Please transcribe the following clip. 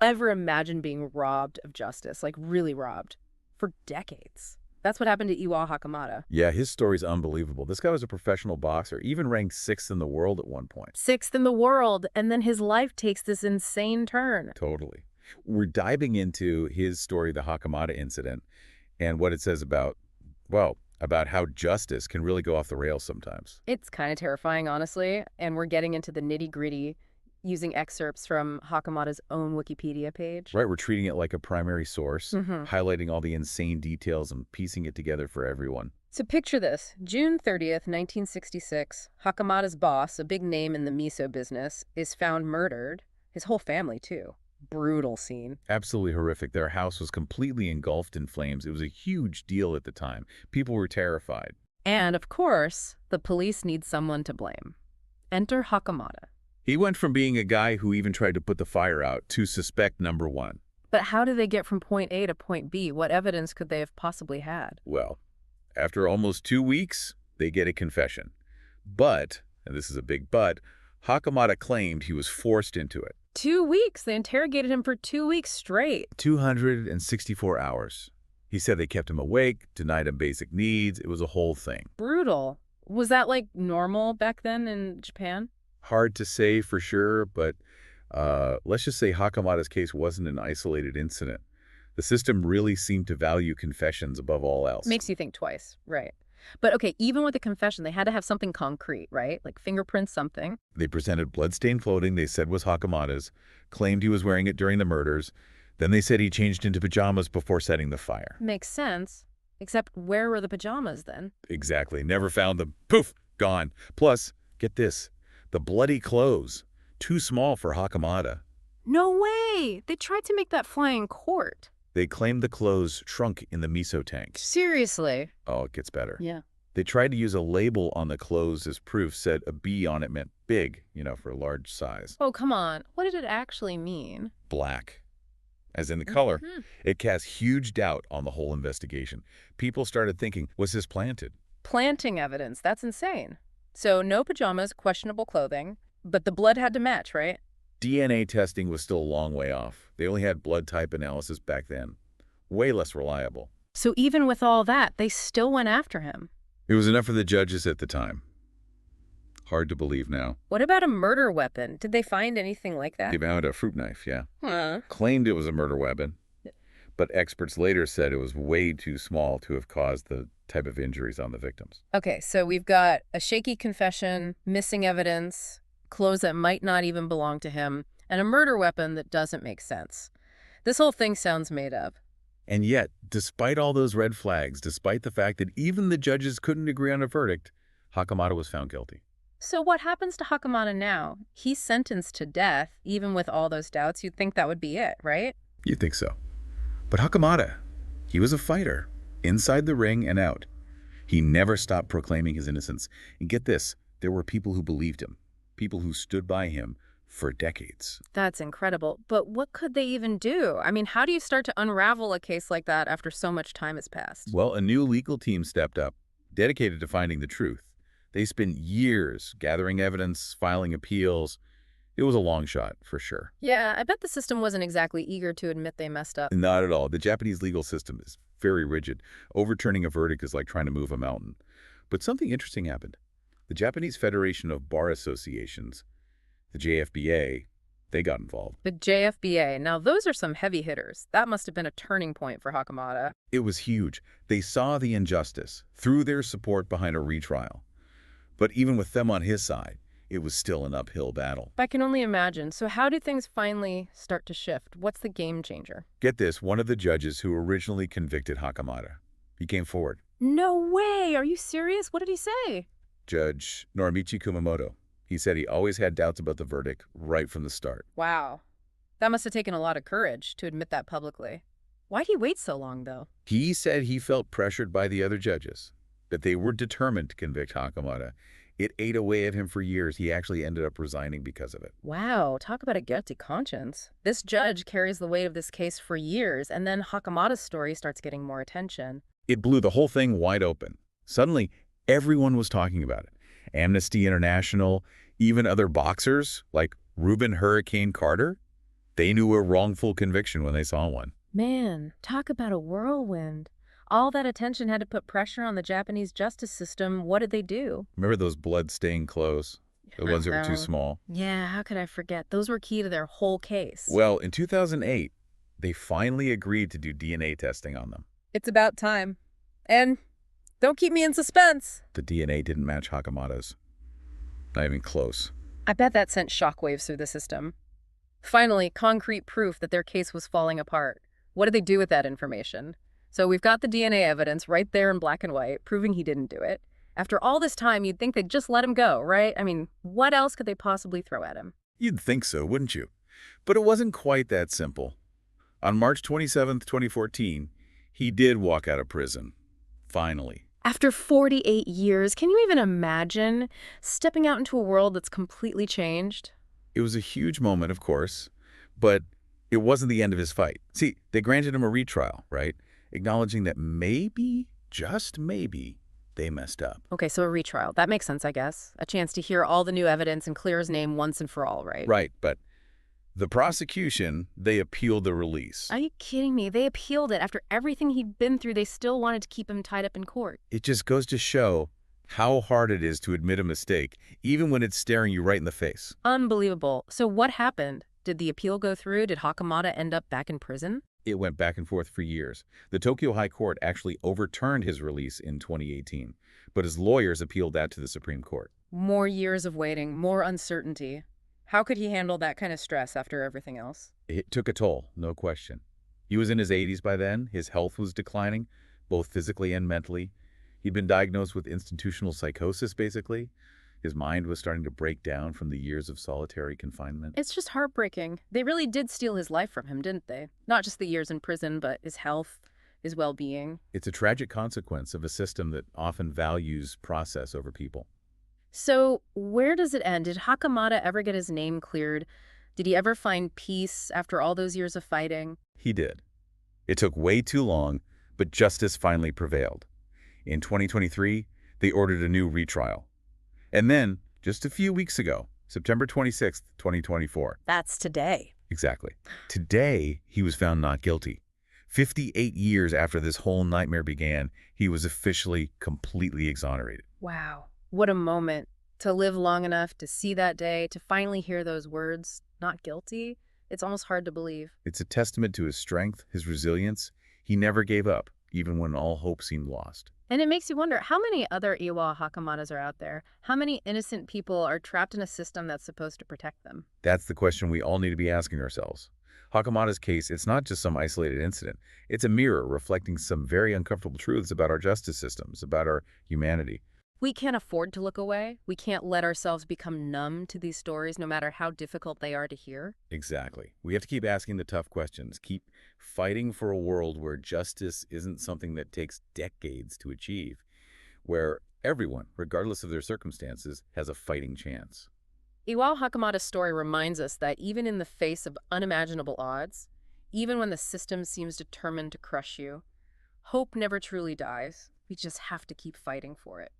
Ever imagine being robbed of justice, like really robbed, for decades? That's what happened to Iwao Hakamada. Yeah, his story's unbelievable. This guy was a professional boxer, even ranked 6th in the world at one point. Sixth in the world, and then his life takes this insane turn. Totally. We're diving into his story, the Hakamada incident, and what it says about, well, about how justice can really go off the rails sometimes. It's kind of terrifying, honestly, and we're getting into the nitty-gritty using excerpts from Hakamada's own Wikipedia page. Right, we're treating it like a primary source, Mm-hmm. highlighting all the insane details and piecing it together for everyone. So picture this. June 30th, 1966, Hakamada's boss, a big name in the miso business, is found murdered. His whole family, too. Brutal scene. Absolutely horrific. Their house was completely engulfed in flames. It was a huge deal at the time. People were terrified. And, of course, the police need someone to blame. Enter Hakamada. He went from being a guy who even tried to put the fire out to suspect number one. But how do they get from point A to point B? What evidence could they have possibly had? Well, after almost 2 weeks, they get a confession. But, and this is a big but, Hakamada claimed he was forced into it. 2 weeks? They interrogated him for 2 weeks straight. 264 hours. He said they kept him awake, denied him basic needs. It was a whole thing. Brutal. Was that, like, normal back then in Japan? Hard to say for sure, but let's just say Hakamada's case wasn't an isolated incident. The system really seemed to value confessions above all else. Makes you think twice, right. But okay, even with the confession, they had to have something concrete, right? Like fingerprints, something. They presented blood-stained clothing they said was Hakamada's, claimed he was wearing it during the murders. Then they said he changed into pajamas before setting the fire. Makes sense. Except where were the pajamas then? Exactly. Never found them. Poof! Gone. Plus, get this. The bloody clothes. Too small for Hakamada. No way! They tried to make that fly in court. They claimed the clothes shrunk in the miso tank. Seriously? Oh, it gets better. Yeah. They tried to use a label on the clothes as proof, said a B on it meant big, for a large size. Oh, come on. What did it actually mean? Black. As in the color. Mhm. It cast huge doubt on the whole investigation. People started thinking, was this planted? Planting evidence. That's insane. So no pajamas, questionable clothing, but the blood had to match, right? DNA testing was still a long way off. They only had blood type analysis back then. Way less reliable. So even with all that, they still went after him. It was enough for the judges at the time. Hard to believe now. What about a murder weapon? Did they find anything like that? They found a fruit knife, yeah. Huh. Claimed it was a murder weapon. But experts later said it was way too small to have caused the type of injuries on the victims. Okay, so we've got a shaky confession, missing evidence, clothes that might not even belong to him, and a murder weapon that doesn't make sense. This whole thing sounds made up. And yet, despite all those red flags, despite the fact that even the judges couldn't agree on a verdict, Hakamada was found guilty. So what happens to Hakamada now? He's sentenced to death, even with all those doubts. You'd think that would be it, right? You'd think so. But Hakamada, he was a fighter, inside the ring and out. He never stopped proclaiming his innocence. And get this, there were people who believed him, people who stood by him for decades. That's incredible. But what could they even do? I mean, how do you start to unravel a case like that after so much time has passed? Well, a new legal team stepped up, dedicated to finding the truth. They spent years gathering evidence, filing appeals. It was a long shot, for sure. Yeah, I bet the system wasn't exactly eager to admit they messed up. Not at all. The Japanese legal system is very rigid. Overturning a verdict is like trying to move a mountain. But something interesting happened. The Japanese Federation of Bar Associations, the JFBA, they got involved. The JFBA, now those are some heavy hitters. That must have been a turning point for Hakamada. It was huge. They saw the injustice, threw their support behind a retrial. But even with them on his side, it was still an uphill battle. I can only imagine. So how do things finally start to shift? What's the game changer? Get this, one of the judges who originally convicted Hakamada, he came forward. No way! Are you serious? What did he say? Judge Norimichi Kumamoto. He said he always had doubts about the verdict right from the start. Wow. That must have taken a lot of courage to admit that publicly. Why'd he wait so long, though? He said he felt pressured by the other judges, that they were determined to convict Hakamada. It ate away at him for years. He actually ended up resigning because of it. Wow, talk about a guilty conscience. This judge carries the weight of this case for years, and then Hakamada's story starts getting more attention. It blew the whole thing wide open. Suddenly, everyone was talking about it. Amnesty International, even other boxers like Reuben Hurricane Carter. They knew a wrongful conviction when they saw one. Man, talk about a whirlwind. All that attention had to put pressure on the Japanese justice system. What did they do? Remember those blood-stained clothes? The ones that were too No. small? Yeah, how could I forget? Those were key to their whole case. Well, in 2008, they finally agreed to do DNA testing on them. It's about time. And don't keep me in suspense. The DNA didn't match Hakamada's. Not even close. I bet that sent shockwaves through the system. Finally, concrete proof that their case was falling apart. What did they do with that information? So we've got the DNA evidence right there in black and white, proving he didn't do it. After all this time, you'd think they'd just let him go, right? I mean, what else could they possibly throw at him? You'd think so, wouldn't you? But it wasn't quite that simple. On March 27, 2014, he did walk out of prison. Finally. After 48 years, can you even imagine stepping out into a world that's completely changed? It was a huge moment, of course, but it wasn't the end of his fight. See, they granted him a retrial, right? Acknowledging that maybe, just maybe, they messed up. Okay, so a retrial. That makes sense, I guess. A chance to hear all the new evidence and clear his name once and for all, right? Right, but the prosecution, they appealed the release. Are you kidding me? They appealed it. After everything he'd been through, they still wanted to keep him tied up in court. It just goes to show how hard it is to admit a mistake, even when it's staring you right in the face. Unbelievable. So what happened? Did the appeal go through? Did Hakamada end up back in prison? It went back and forth for years. The Tokyo High Court actually overturned his release in 2018, but his lawyers appealed that to the Supreme Court. More years of waiting, more uncertainty. How could he handle that kind of stress after everything else? It took a toll, no question. He was in his 80s by then. His health was declining, both physically and mentally. He'd been diagnosed with institutional psychosis, basically. His mind was starting to break down from the years of solitary confinement. It's just heartbreaking. They really did steal his life from him, didn't they? Not just the years in prison, but his health, his well-being. It's a tragic consequence of a system that often values process over people. So where does it end? Did Hakamada ever get his name cleared? Did he ever find peace after all those years of fighting? He did. It took way too long, but justice finally prevailed. In 2023, they ordered a new retrial. And then, just a few weeks ago, September 26th, 2024. That's today. Exactly. Today, he was found not guilty. 58 years after this whole nightmare began, he was officially completely exonerated. Wow. What a moment. To live long enough to see that day, to finally hear those words, not guilty, it's almost hard to believe. It's a testament to his strength, his resilience. He never gave up, even when all hope seemed lost. And it makes you wonder, how many other Iwao Hakamadas are out there? How many innocent people are trapped in a system that's supposed to protect them? That's the question we all need to be asking ourselves. Hakamada's case, it's not just some isolated incident. It's a mirror reflecting some very uncomfortable truths about our justice systems, about our humanity. We can't afford to look away. We can't let ourselves become numb to these stories, no matter how difficult they are to hear. Exactly. We have to keep asking the tough questions, keep fighting for a world where justice isn't something that takes decades to achieve, where everyone, regardless of their circumstances, has a fighting chance. Iwao Hakamada's story reminds us that even in the face of unimaginable odds, even when the system seems determined to crush you, hope never truly dies. We just have to keep fighting for it.